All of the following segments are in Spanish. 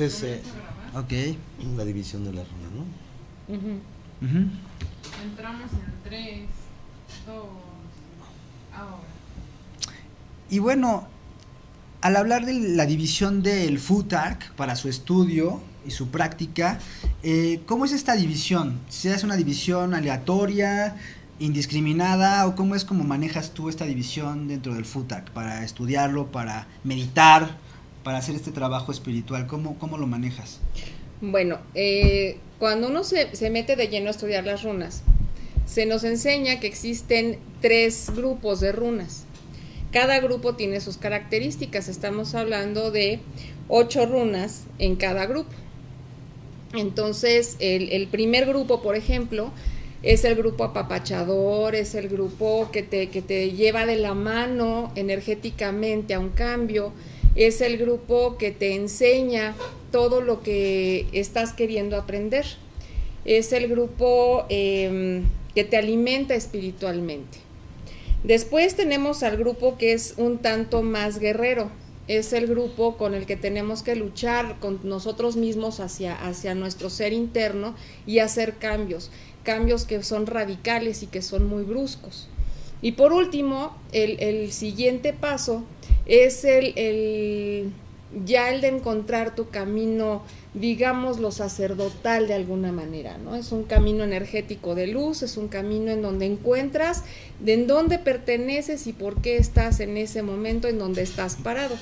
Es Ok. la división de la runa, ¿no? Ujú. Entramos en 3, 2, ahora. Y bueno, al hablar de la división del Futhark para su estudio y su práctica, ¿cómo es esta división? ¿Se hace una división aleatoria, indiscriminada, o cómo es como manejas tú esta división dentro del Futhark para estudiarlo, para meditar, para hacer este trabajo espiritual? ¿Cómo lo manejas? Bueno, cuando uno se mete de lleno a estudiar las runas, se nos enseña que existen 3 grupos de runas. Cada grupo tiene sus características. Estamos hablando de 8 runas en cada grupo. Entonces, el primer grupo, por ejemplo, es el grupo apapachador, es el grupo que te lleva de la mano energéticamente a un cambio, es el grupo que te enseña todo lo que estás queriendo aprender, es el grupo que te alimenta espiritualmente. Después tenemos al grupo que es un tanto más guerrero, es el grupo con el que tenemos que luchar con nosotros mismos hacia nuestro ser interno y hacer cambios que son radicales y que son muy bruscos. Y por último, el siguiente paso es ya el de encontrar tu camino, digamos, lo sacerdotal de alguna manera, ¿no? Es un camino energético de luz, es un camino en donde encuentras de en dónde perteneces y por qué estás en ese momento en donde estás parado.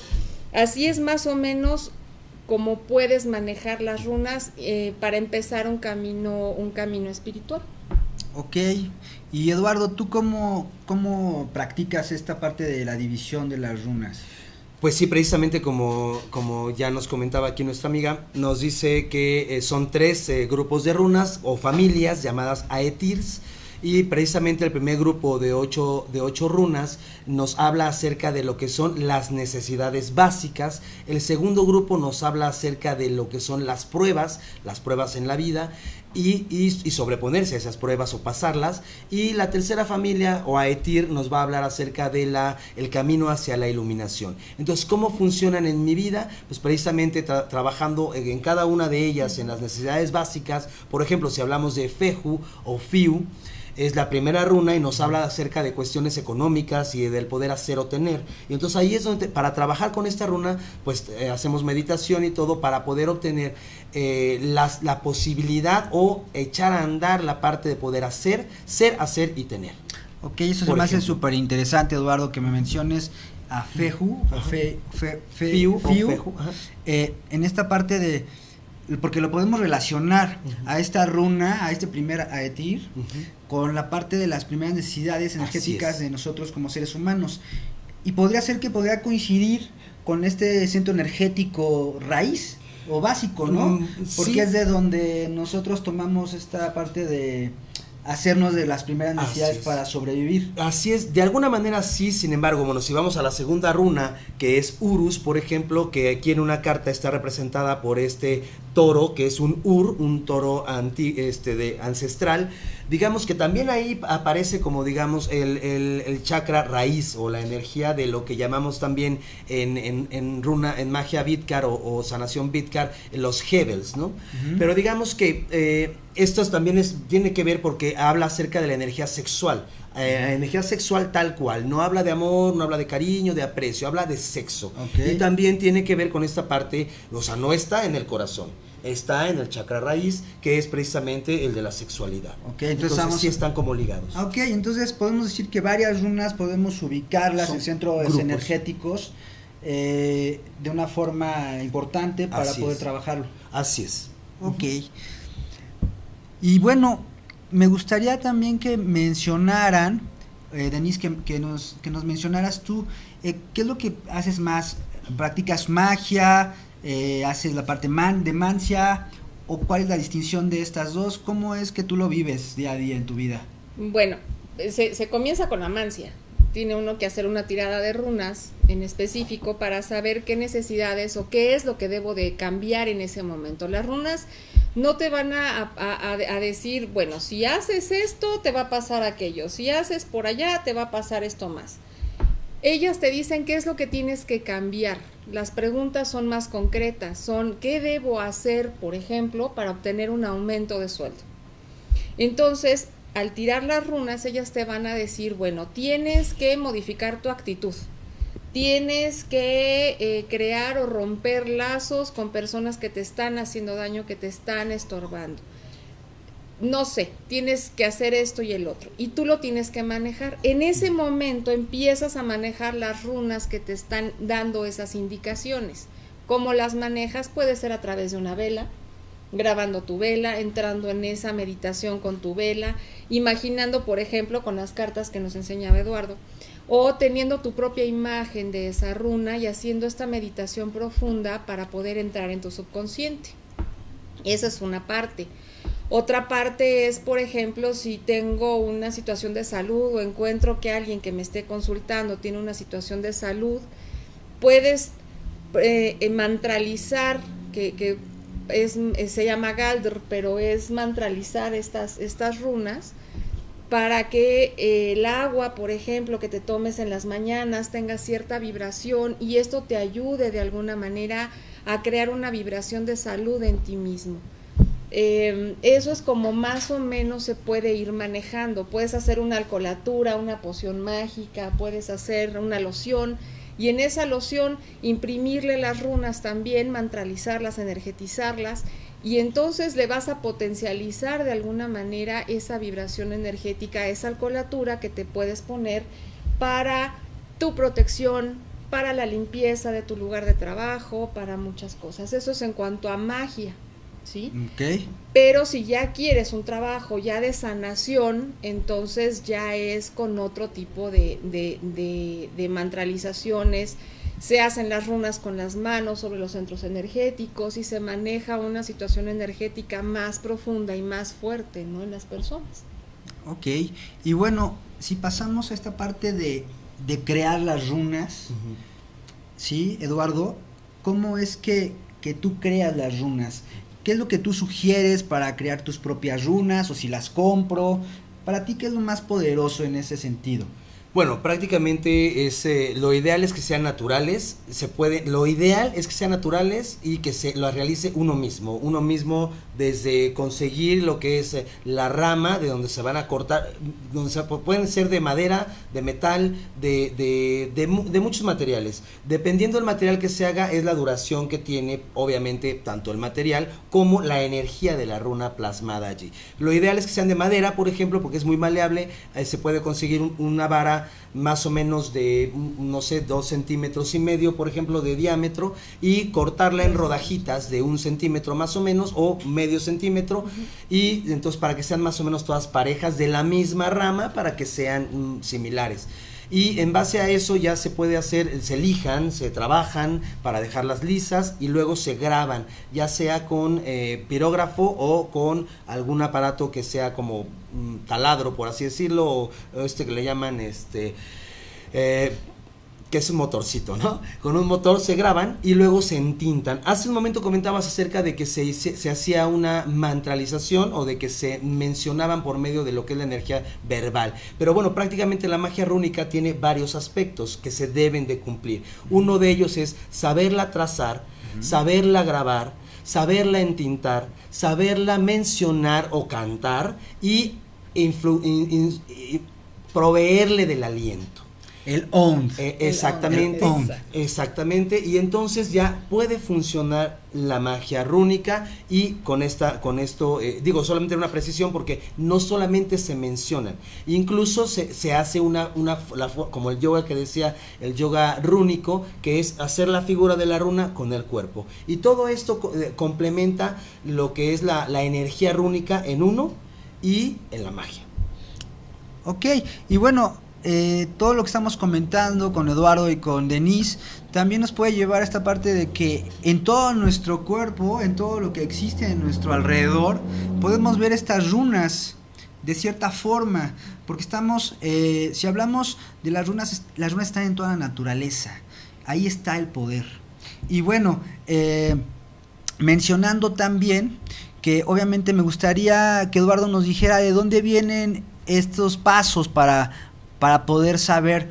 Así es más o menos como puedes manejar las runas para empezar un camino espiritual. Ok, y Eduardo, ¿tú cómo practicas esta parte de la división de las runas? Pues sí, precisamente como ya nos comentaba aquí nuestra amiga, nos dice que son 3 grupos de runas o familias llamadas Aetirs, y precisamente el primer grupo de 8 runas nos habla acerca de lo que son las necesidades básicas. El segundo grupo nos habla acerca de lo que son las pruebas en la vida y sobreponerse a esas pruebas o pasarlas. Y la tercera familia o Aetir nos va a hablar acerca de el camino hacia la iluminación. Entonces, ¿cómo funcionan en mi vida? Pues precisamente trabajando en cada una de ellas, en las necesidades básicas. Por ejemplo, si hablamos de Fehu o Fiu, es la primera runa y nos habla acerca de cuestiones económicas y del poder hacer o tener. Y entonces ahí es donde, para trabajar con esta runa, pues hacemos meditación y todo para poder obtener la posibilidad o echar a andar la parte de poder hacer, ser, hacer y tener. Ok, eso se me hace súper interesante, Eduardo, que me menciones a Fehu, Fiu, en esta parte porque lo podemos relacionar a esta runa, a este primer Aetir, con la parte de las primeras necesidades energéticas de nosotros como seres humanos. Y podría ser que podría coincidir con este centro energético raíz o básico, ¿no? Porque sí, es de donde nosotros tomamos esta parte de hacernos de las primeras necesidades para sobrevivir. Así es, de alguna manera sí. Sin embargo, bueno, si vamos a la segunda runa, que es Urus, por ejemplo, que aquí en una carta está representada por este toro, que es un toro ancestral. Digamos que también ahí aparece como, digamos, el chakra raíz o la energía de lo que llamamos también en runa, en magia Vidkar o sanación Vidkar, los Hebels, ¿no? Pero digamos que esto también tiene que ver porque habla acerca de la energía sexual. Energía sexual tal cual, no habla de amor, no habla de cariño, de aprecio, habla de sexo. Y también tiene que ver con esta parte, o sea, no está en el corazón, está en el chakra raíz, que es precisamente el de la sexualidad. Entonces sí están como ligados. Ok, entonces podemos decir que varias runas podemos ubicarlas en centros energéticos de una forma importante para poder trabajarlo. Así es. Ok. Y bueno, me gustaría también que mencionaran, Denise, que nos mencionaras tú, ¿qué es lo que haces más? ¿Practicas magia? ¿Haces la parte de mancia? ¿O cuál es la distinción de estas dos? ¿Cómo es que tú lo vives día a día en tu vida? Bueno, se comienza con la mancia. Tiene uno que hacer una tirada de runas en específico para saber qué necesidades o qué es lo que debo de cambiar en ese momento. Las runas no te van a decir, bueno, si haces esto te va a pasar aquello, si haces por allá te va a pasar esto más. Ellas te dicen qué es lo que tienes que cambiar. Las preguntas son más concretas, son ¿qué debo hacer, por ejemplo, para obtener un aumento de sueldo? Entonces, al tirar las runas, ellas te van a decir, bueno, tienes que modificar tu actitud, tienes que crear o romper lazos con personas que te están haciendo daño, que te están estorbando. No sé, tienes que hacer esto y el otro, y tú lo tienes que manejar. En ese momento empiezas a manejar las runas que te están dando esas indicaciones. ¿Cómo las manejas? Puede ser a través de una vela, grabando tu vela, entrando en esa meditación con tu vela, imaginando, por ejemplo, con las cartas que nos enseñaba Eduardo, o teniendo tu propia imagen de esa runa y haciendo esta meditación profunda para poder entrar en tu subconsciente. Esa es una parte. Otra parte es, por ejemplo, si tengo una situación de salud o encuentro que alguien que me esté consultando tiene una situación de salud, puedes mantralizar, que se llama Galdr, pero es mantralizar estas runas para que el agua, por ejemplo, que te tomes en las mañanas tenga cierta vibración y esto te ayude de alguna manera a crear una vibración de salud en ti mismo. Eso es como más o menos se puede ir manejando. Puedes hacer una alcolatura, una poción mágica, puedes hacer una loción y en esa loción imprimirle las runas también, mantralizarlas, energetizarlas y entonces le vas a potencializar de alguna manera esa vibración energética, esa alcolatura que te puedes poner para tu protección, para la limpieza de tu lugar de trabajo, para muchas cosas. Eso es en cuanto a magia, ¿sí? Okay. Pero si ya quieres un trabajo ya de sanación, entonces ya es con otro tipo de mantralizaciones. Se hacen las runas con las manos sobre los centros energéticos y se maneja una situación energética más profunda y más fuerte, ¿no?, en las personas. Ok, y bueno, si pasamos a esta parte de crear las runas, uh-huh. ¿Sí, Eduardo? ¿Cómo es que tú creas las runas? ¿Qué es lo que tú sugieres para crear tus propias runas o si las compro? Para ti, ¿qué es lo más poderoso en ese sentido? Bueno, prácticamente lo ideal es que sean naturales, lo ideal es que sean naturales y que se lo realice uno mismo desde conseguir lo que es la rama de donde se van a cortar, pueden ser de madera, de metal, de muchos materiales. Dependiendo del material que se haga es la duración que tiene, obviamente, tanto el material como la energía de la runa plasmada allí. Lo ideal es que sean de madera, por ejemplo, porque es muy maleable, se puede conseguir una vara más o menos de, no sé, 2,5 centímetros, por ejemplo, de diámetro y cortarla en rodajitas de 1 centímetro más o menos o medio centímetro y entonces para que sean más o menos todas parejas de la misma rama para que sean similares. Y en base a eso ya se puede hacer, se lijan, se trabajan para dejarlas lisas y luego se graban, ya sea con pirógrafo o con algún aparato que sea como taladro, por así decirlo, o que le llaman que es un motorcito, ¿no? Con un motor se graban y luego se entintan. Hace un momento comentabas acerca de que se hacía una mantralización o de que se mencionaban por medio de lo que es la energía verbal. Pero bueno, prácticamente la magia rúnica tiene varios aspectos que se deben de cumplir. Uno de ellos es saberla trazar, saberla grabar, saberla entintar, saberla mencionar o cantar y proveerle del aliento. El OND. Exactamente, exactamente, y entonces ya puede funcionar la magia rúnica y con esto digo solamente una precisión porque no solamente se mencionan, incluso se hace como el yoga que decía, el yoga rúnico, que es hacer la figura de la runa con el cuerpo, y todo esto complementa lo que es la energía rúnica en uno y en la magia. Ok, y bueno, todo lo que estamos comentando con Eduardo y con Denise también nos puede llevar a esta parte de que en todo nuestro cuerpo, en todo lo que existe en nuestro alrededor, podemos ver estas runas de cierta forma, porque si hablamos de las runas están en toda la naturaleza, ahí está el poder. Y bueno, mencionando también que obviamente me gustaría que Eduardo nos dijera de dónde vienen estos pasos para poder saber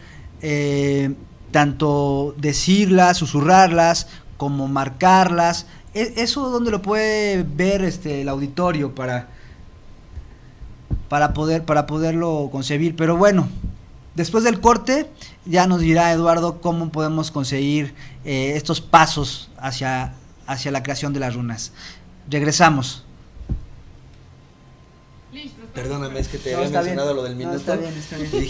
tanto decirlas, susurrarlas, como marcarlas. Eso donde lo puede ver el auditorio para poderlo concebir. Pero bueno, después del corte ya nos dirá Eduardo cómo podemos conseguir estos pasos hacia la creación de las runas. Regresamos. Listo. Perdóname, es que te No, había está mencionado bien. lo del No, minuto. está bien, está bien. Y dije,